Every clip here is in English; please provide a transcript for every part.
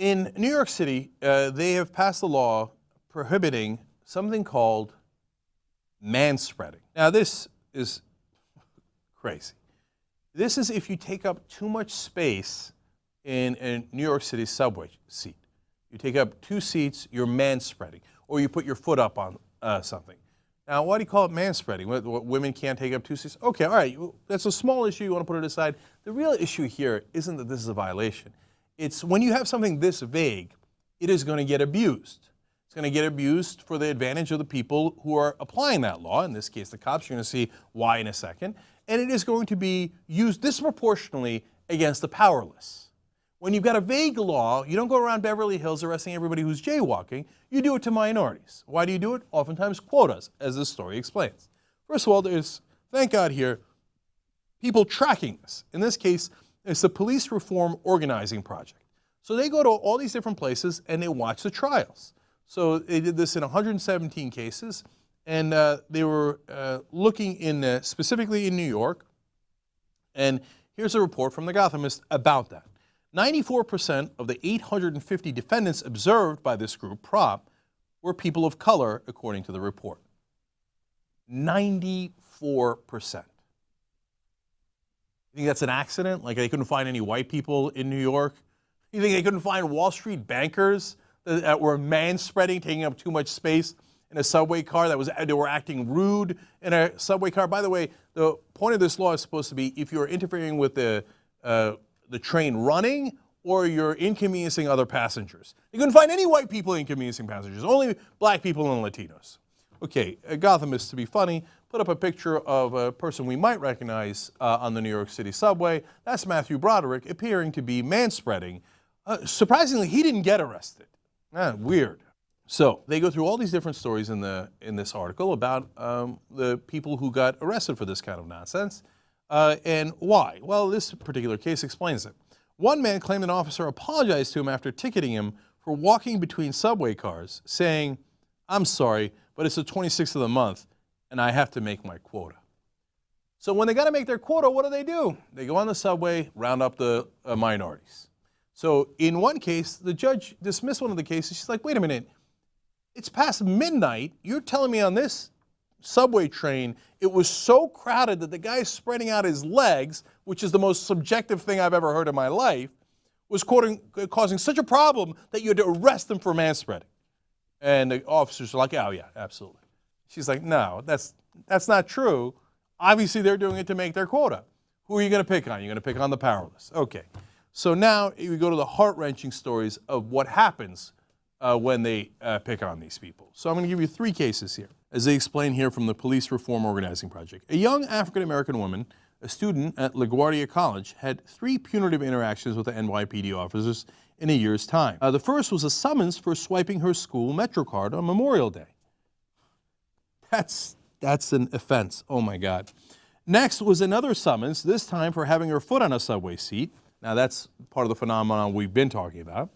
In New York City, they have passed a law prohibiting something called manspreading. Now, this is crazy. This is if you take up too much space in a New York City subway seat. You take up 2 seats, you're manspreading, or you put your foot up on something. Now, why do you call it manspreading? Women can't take up 2 seats? Okay, all right, that's a small issue, you want to put it aside. The real issue here isn't that this is a violation. It's when you have something this vague, it is going to get abused. It's going to get abused for the advantage of the people who are applying that law, in this case the cops. You're going to see why in a second. And it is going to be used disproportionately against the powerless. When you've got a vague law, you don't go around Beverly Hills arresting everybody who's jaywalking. You do it to minorities. Why do you do it? Oftentimes quotas, as this story explains. First of all, there's, thank God here, people tracking this. In this case, it's the Police Reform Organizing Project. So they go to all these different places and they watch the trials. So they did this in 117 cases, and they were looking in specifically in New York. And here's a report from The Gothamist about that. 94% of the 850 defendants observed by this group, PROP, were people of color, according to the report. 94%. You think that's an accident? Like they couldn't find any white people in New York? You think they couldn't find Wall Street bankers that were manspreading, taking up too much space in a subway car, they were acting rude in a subway car? By the way, the point of this law is supposed to be if you're interfering with the train running or you're inconveniencing other passengers. You couldn't find any white people inconveniencing passengers, only black people and Latinos. Okay, Gothamist, to be funny, put up a picture of a person we might recognize on the New York City subway. That's Matthew Broderick, appearing to be manspreading. Surprisingly, he didn't get arrested. Weird. So they go through all these different stories in this article about the people who got arrested for this kind of nonsense. And why? Well, this particular case explains it. One man claimed an officer apologized to him after ticketing him for walking between subway cars, saying, "I'm sorry, but it's the 26th of the month, and I have to make my quota." So when they got to make their quota, what do? They go on the subway, round up the minorities. So in one case, the judge dismissed one of the cases. She's like, wait a minute, it's past midnight. You're telling me on this subway train, it was so crowded that the guy spreading out his legs, which is the most subjective thing I've ever heard in my life, was causing such a problem that you had to arrest him for manspreading. And the officers are like, oh yeah, absolutely. She's like, no, that's not true. Obviously they're doing it to make their quota. Who are you going to pick on? You're going to pick on the powerless. Okay. So now we go to the heart-wrenching stories of what happens when they pick on these people. So I'm going to give you 3 cases here, as they explain here from the Police Reform Organizing Project. A young African-American woman, a student at LaGuardia College, had 3 punitive interactions with the NYPD officers in a year's time. The first was a summons for swiping her school MetroCard on Memorial Day. That's an offense. Oh my God. Next was another summons, this time for having her foot on a subway seat. Now that's part of the phenomenon we've been talking about.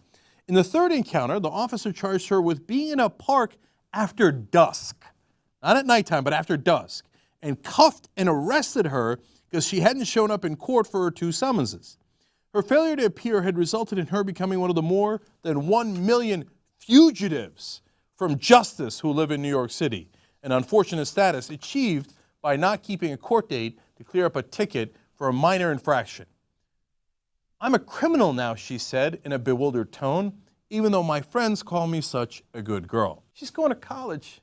In the third encounter, the officer charged her with being in a park after dusk. Not at nighttime, but after dusk. And cuffed and arrested her because she hadn't shown up in court for her 2 summonses. Her failure to appear had resulted in her becoming one of the more than 1 million fugitives from justice who live in New York City, an unfortunate status achieved by not keeping a court date to clear up a ticket for a minor infraction. "I'm a criminal now," she said in a bewildered tone, "even though my friends call me such a good girl." She's going to college.